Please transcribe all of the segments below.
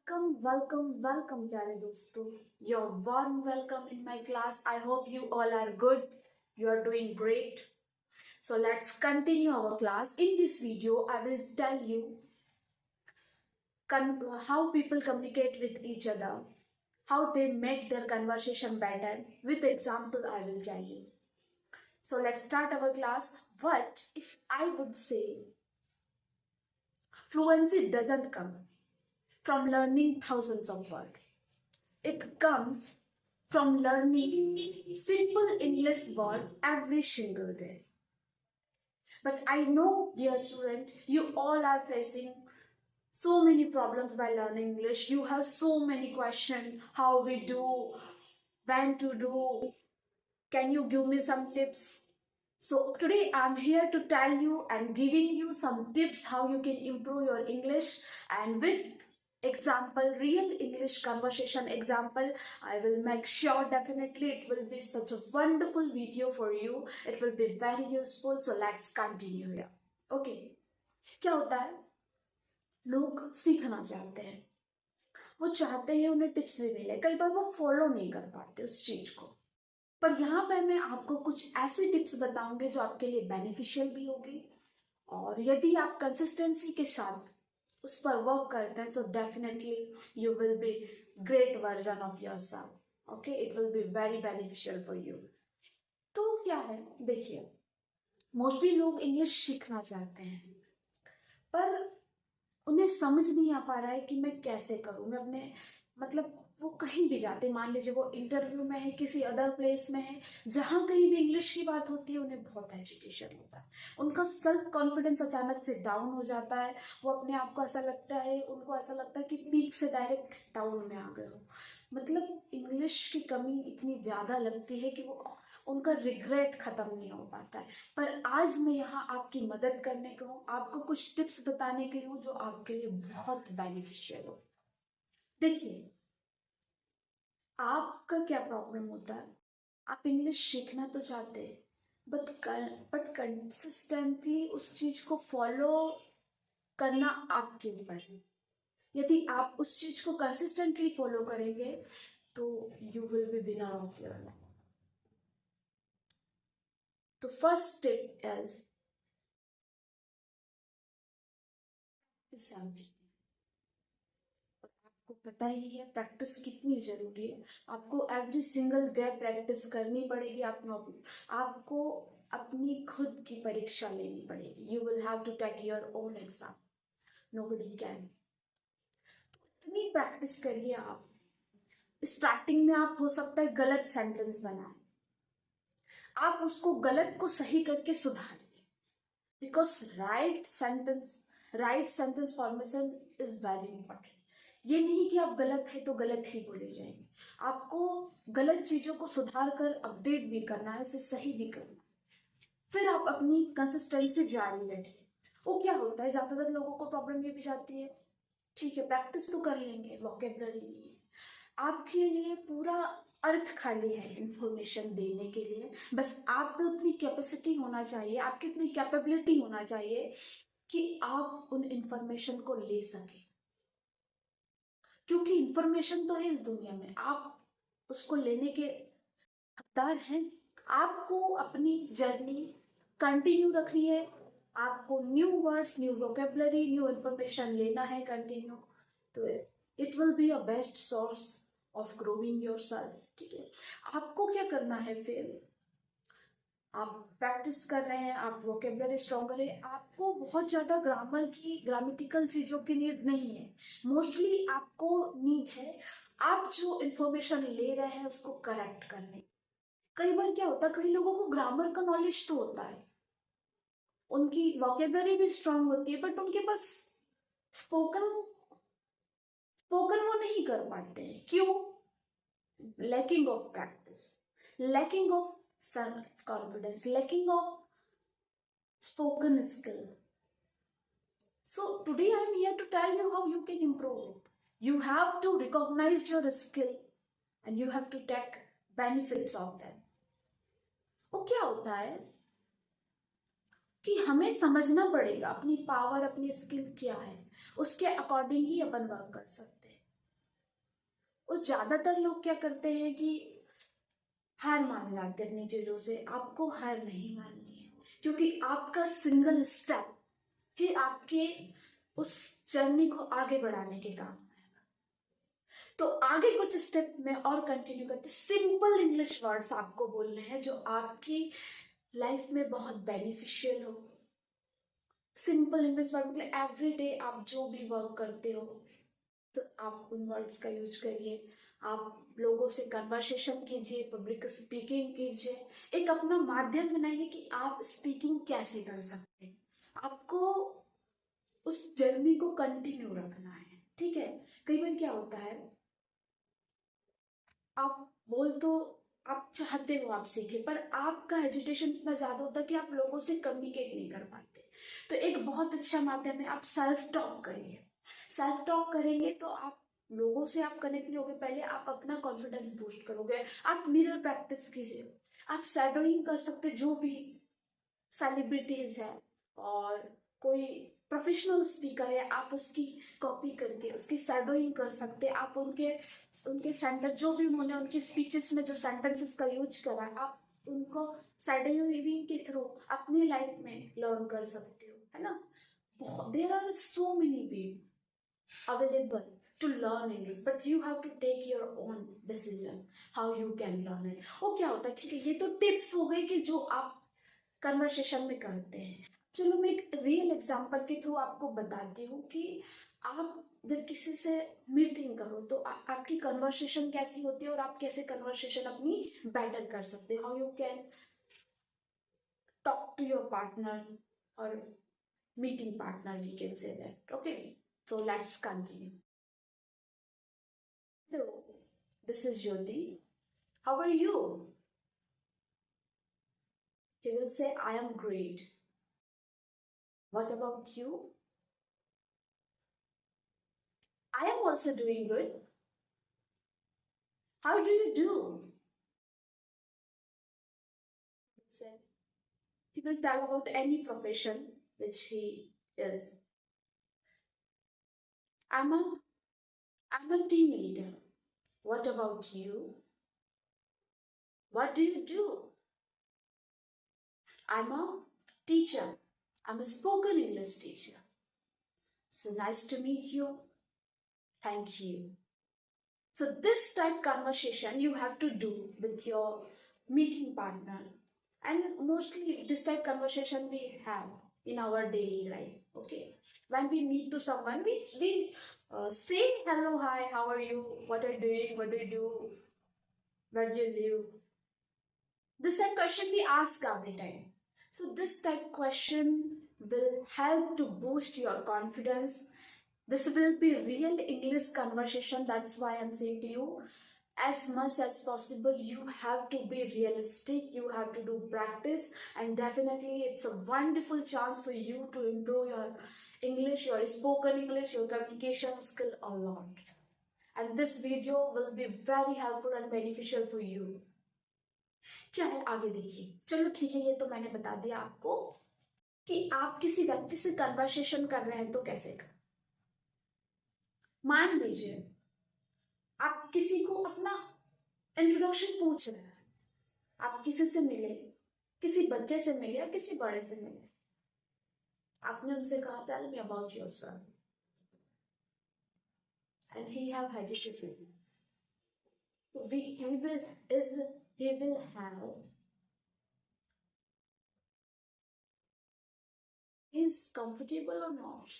Welcome, प्यारे दोस्तों. Your warm welcome in my class. I hope you all are good. You are doing great. So let's continue our class. In this video, I will tell you how people communicate with each other, how they make their conversation better. With example, I will tell you. So let's start our class. What if I would say fluency doesn't come from learning thousands of words? It comes from learning simple English word every single day. But I know, dear student, you all are facing so many problems by learning English. You have so many questions, how we do, when to do. Can you give me some tips? So today I'm here to tell you and giving you some tips how you can improve your English, and with example, real English conversation example. I will make sure definitely it will be such a wonderful video for you. It will be very useful. So let's continue here. Okay. क्या होता है, लोग सीखना चाहते हैं, वो चाहते हैं उन्हें टिप्स भी मिले, कई बार वो फॉलो नहीं कर पाते उस चीज को. पर यहाँ पे मैं आपको कुछ ऐसी टिप्स बताऊंगी जो आपके लिए बेनिफिशियल भी होगी, और यदि आप कंसिस्टेंसी के साथ उस पर वर्क करते हैं तो definitely you will be great version of yourself. Okay, it will be very beneficial for you. तो क्या है, देखिए, मोस्टली लोग इंग्लिश सीखना चाहते हैं पर उन्हें समझ नहीं आ पा रहा है कि मैं कैसे करूं. मैं अपने मतलब वो कहीं भी जाते, मान लीजिए वो इंटरव्यू में है, किसी अदर प्लेस में है, जहाँ कहीं भी इंग्लिश की बात होती है उन्हें बहुत हेजिटेशन होता है. उनका सेल्फ कॉन्फिडेंस अचानक से डाउन हो जाता है. वो अपने आप को ऐसा लगता है, उनको ऐसा लगता है कि पीक से डायरेक्ट डाउन में आ गए हो. मतलब इंग्लिश की कमी इतनी ज़्यादा लगती है कि वो उनका रिग्रेट ख़त्म नहीं हो पाता है. पर आज मैं यहाँ आपकी मदद करने को हूँ, आपको कुछ टिप्स बताने के लिए हूँ जो आपके लिए बहुत बेनिफिशियल हो. देखिए, आपका क्या प्रॉब्लम होता है, आप इंग्लिश सीखना तो चाहते हैं बट कंसिस्टेंटली उस चीज को फॉलो करना आपके ऊपर है. यदि आप उस चीज को कंसिस्टेंटली फॉलो करेंगे तो you will be winner of your life. तो फर्स्ट टिप इज एग्जाम्पल. आपको पता ही है प्रैक्टिस कितनी जरूरी है. आपको एवरी सिंगल डे प्रैक्टिस करनी पड़ेगी. आपको अपनी खुद की परीक्षा लेनी पड़ेगी. You will have to take your own exam. Nobody can. इतनी प्रैक्टिस करिए. आप स्टार्टिंग में आप हो सकता है गलत सेंटेंस बनाए, आप उसको गलत को सही करके सुधारिए. Because right sentence formation is very important. ये नहीं कि आप गलत है तो गलत ही बोले जाएंगे. आपको गलत चीजों को सुधार कर अपडेट भी करना है, उसे सही भी करना है. फिर आप अपनी कंसिस्टेंसी जारी रखिए. वो क्या होता है, ज्यादातर लोगों को प्रॉब्लम ये भी जाती है, ठीक है प्रैक्टिस तो कर लेंगे, वोकेबलरी नहीं है. आपके लिए पूरा अर्थ खाली है इंफॉर्मेशन देने के लिए. बस आप पे उतनी कैपेसिटी होना चाहिए, आपकी उतनी कैपेबिलिटी होना चाहिए कि आप उन इंफॉर्मेशन को ले सके. क्योंकि इंफॉर्मेशन तो है इस दुनिया में, आप उसको लेने के हकदार हैं. आपको अपनी जर्नी कंटिन्यू रखनी है. आपको new words, new vocabulary, new information लेना है कंटिन्यू. तो it will be a best source of growing yourself. ठीक है, आपको क्या करना है फिर, आप प्रैक्टिस कर रहे हैं, आप वोकेबलरी स्ट्रॉन्गर है, आपको बहुत ज़्यादा ग्रामर की ग्रामेटिकल चीज़ों की नीड नहीं है. मोस्टली आपको नीड है आप जो इंफॉर्मेशन ले रहे हैं उसको करेक्ट करने. कई बार क्या होता है, कई लोगों को ग्रामर का नॉलेज तो होता है, उनकी वोकेबलरी भी स्ट्रांग होती है, बट उनके पास स्पोकन वो नहीं कर पाते हैं. क्यों? Lacking of practice, lacking of self confidence, lacking of spoken skill. So today I am here to tell you how you can improve it. You have to recognize your skill and you have to take benefits of them. वो क्या होता है कि हमें समझना पड़ेगा अपनी power, अपनी स्किल क्या है, उसके अकॉर्डिंग ही अपन वर्क कर सकते हैं. और ज्यादातर लोग क्या करते हैं कि हार मान जाते हैं अपनी चीजों से। आपको हार नहीं माननी है, क्योंकि आपका सिंगल स्टेप ही आपके उस जर्नी को आगे बढ़ाने के काम आएगा। तो आगे कुछ स्टेप में और कंटिन्यू करते, सिंपल इंग्लिश वर्ड्स आपको बोलने हैं जो आपकी लाइफ में बहुत बेनिफिशियल हो। सिंपल इंग्लिश वर्ड मतलब एवरी डे आप जो भी वर्क करते हो, तो आप उन वर्ड्स का यूज करिए। आप लोगों से कन्वर्सेशन कीजिए, पब्लिक स्पीकिंग कीजिए। एक अपना माध्यम बनाइए कि आप स्पीकिंग कैसे कर सकते हैं। आपको उस जर्नी को कंटिन्यू रखना है, ठीक है। कई बार क्या होता है, आप बोल तो आप चाहते हो आप सीखे, पर आपका हेजिटेशन इतना ज्यादा होता है कि आप लोगों से कम्युनिकेट नहीं कर पाते। तो एक बहुत अच्छा माध्यम है, आप सेल्फ टॉक करिए। सेल्फ टॉक करेंगे तो आप लोगों से आप कनेक्ट नहीं होगे, पहले आप अपना कॉन्फिडेंस बूस्ट करोगे। आप मिरर प्रैक्टिस कीजिए, आप शैडोइंग कर सकते, जो भी सेलिब्रिटीज है और कोई प्रोफेशनल स्पीकर है, आप उसकी कॉपी करके उसकी शैडोइंग कर सकते हैं। आप उनके उनके सेंटेंस जो भी उन्होंने उनकी स्पीचेस में जो सेंटेंसेस का यूज करा है, आप उनको शैडोइंग के थ्रू अपनी लाइफ में लर्न कर सकते हो, है ना। There are so many way available to learn English, but you have to take your own decision how you can learn it. वो क्या होता है, ठीक है, ये तो टिप्स हो गई कि जो आप कन्वर्सेशन में करते हैं। चलो मैं एक रियल एग्जांपल के थ्रू आपको बताती हूँ कि आप जब किसी से मीटिंग करो तो आपकी कन्वर्सेशन कैसी होती है और आप कैसे कन्वर्सेशन अपनी बेटर कर सकते हैं। How you can talk to your partner और meeting partner, we can say that. Okay, so let's continue. Hello, this is Jyoti. How are you? He will say, I am great. What about you? I am also doing good. How do you do? Say, he will tell about any profession which he is. I'm a I'm a team leader. What about you? What do you do? I'm a teacher. I'm a spoken English teacher. So nice to meet you. Thank you. So this type conversation you have to do with your meeting partner, and mostly this type conversation we have in our daily life. Okay, when we meet to someone, we say hello, hi, how are you, what are you doing, what do you do, where do you live. This type question we ask every time. So this type question will help to boost your confidence. This will be real English conversation. That's why I'm saying to you, as much as possible, you have to be realistic. You have to do practice, and definitely it's a wonderful chance for you to improve your English, your spoken English, your communication skill a lot. And this video will be very helpful and beneficial for you. क्या है आगे देखिए। चलो ठीक है, ये तो मैंने बता दिया आपको कि आप किसी व्यक्ति से कन्वर्सेशन कर रहे हैं तो कैसे कर। मान लीजिए आप किसी को अपना इंट्रोडक्शन पूछ रहे हैं, आप किसी से मिले, किसी बच्चे से मिले या किसी बड़े से मिले, आपने उनसे कहा tell me about yourself and he have hesitation, he will have is comfortable or not,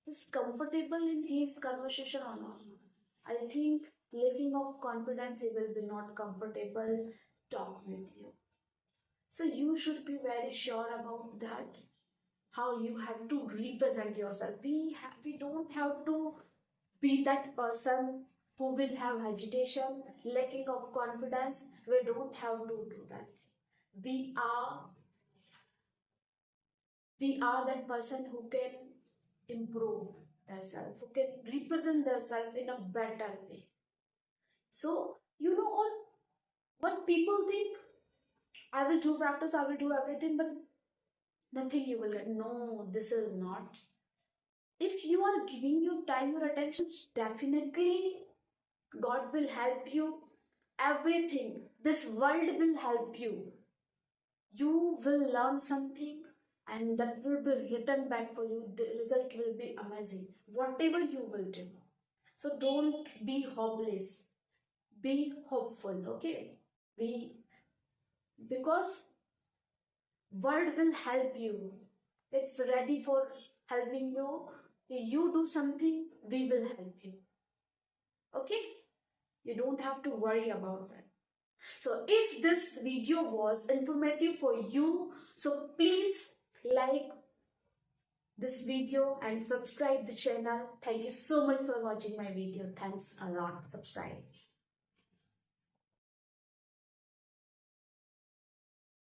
is comfortable in his conversation or not. I think lacking of confidence, he will be not comfortable talk with you. So you should be very sure about that, how you have to represent yourself. We don't have to be that person who will have agitation, lacking of confidence. We don't have to do that. We are we are that person who can improve themselves, who can represent themselves in a better way. So, you know, all what people think, I will do practice, I will do everything, but nothing you will get. No, this is not. If you are giving your time, your attention, definitely God will help you. Everything, this world will help you. You will learn something and that will be written back for you. The result will be amazing. Whatever you will do. So don't be hopeless. Be hopeful, okay? Be because world will help you. It's ready for helping you. You do something, we will help you. Okay? You don't have to worry about that. So if this video was informative for you, so please like this video and subscribe the channel. Thank you so much for watching my video. Thanks a lot. Subscribe.